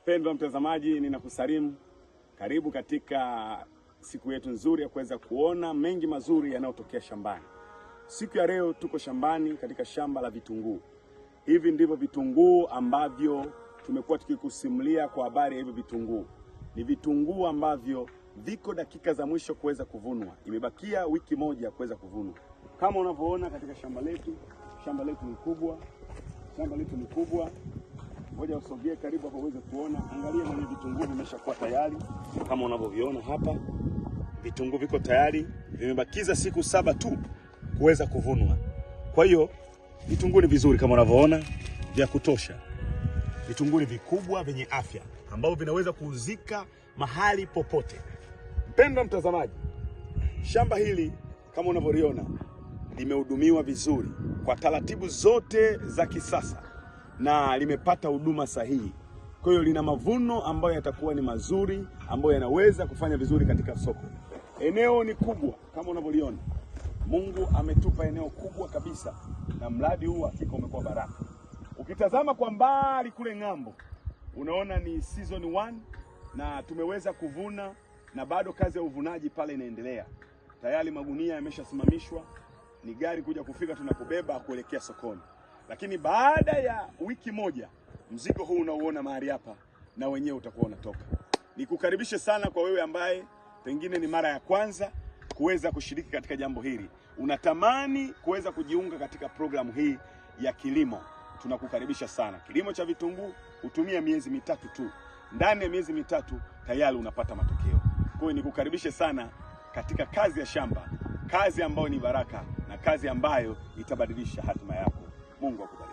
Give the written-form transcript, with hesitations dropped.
Mpendwa mtazamaji, ninakusalimu. Karibu katika siku yetu nzuri ya kuweza kuona mengi mazuri yanayotokea shambani. Siku ya leo tuko shambani katika shamba la vitunguu. Hivi ndivyo vitunguu ambavyo tumekuwa tukikusimulia kwa habari ya hivyo vitunguu. Ni vitunguu ambavyo viko dakika za mwisho kuweza kuvunwa. Imebakia wiki moja kuweza kuvunwa. Kama unavyoona katika shamba letu ni kubwa. Shamba letu ni kubwa. Ngoja usogee karibu hapo uweze kuona. Angalia mwenye vitunguu vimeshakuwa tayari. Kama unavyoviona hapa, vitunguu viko tayari. Vimebakiza siku 7 tu kuweza kuvunwa. Kwa hiyo vitunguu ni vizuri kama unavyoona, vya kutosha. Vitunguu ni vikubwa vyenye afya ambavyo vinaweza kuuzika mahali popote. Mpendwa mtazamaji, shamba hili kama unavyoliona limehudumiwa vizuri kwa taratibu zote za kisasa na limepata huduma sahihi. Kwa hiyo lina mavuno ambayo yatakuwa ni mazuri, ambayo yanaweza kufanya vizuri katika soko. Eneo ni kubwa kama unavyoliona. Mungu ametupa eneo kubwa kabisa na mradi huu hakika umekuwa baraka. Ukitazama kwa mbali kule ng'ambo, unaona ni season 1 na tumeweza kuvuna na bado kazi ya uvunaji pale inaendelea. Tayari magunia yameshasimamishwa, ni gari kuja kufika tunapobeba kuelekea sokoni. Lakini baada ya wiki moja mzigo huu unaoona mahali hapa na wenyewe utakuwa unatoka. Nikukaribishe sana kwa wewe ambaye pengine ni mara ya kwanza kuweza kushiriki katika jambo hili. Unatamani kuweza kujiunga katika programu hii ya kilimo. Tunakukaribisha sana. Kilimo cha vitunguu hutumia miezi 3 tu. Ndani ya miezi 3 tayari unapata matokeo. Kwa hiyo nikukaribishe sana katika kazi ya shamba, kazi ambayo ni baraka na kazi ambayo itabadilisha hatima yako. Mungu akubariki.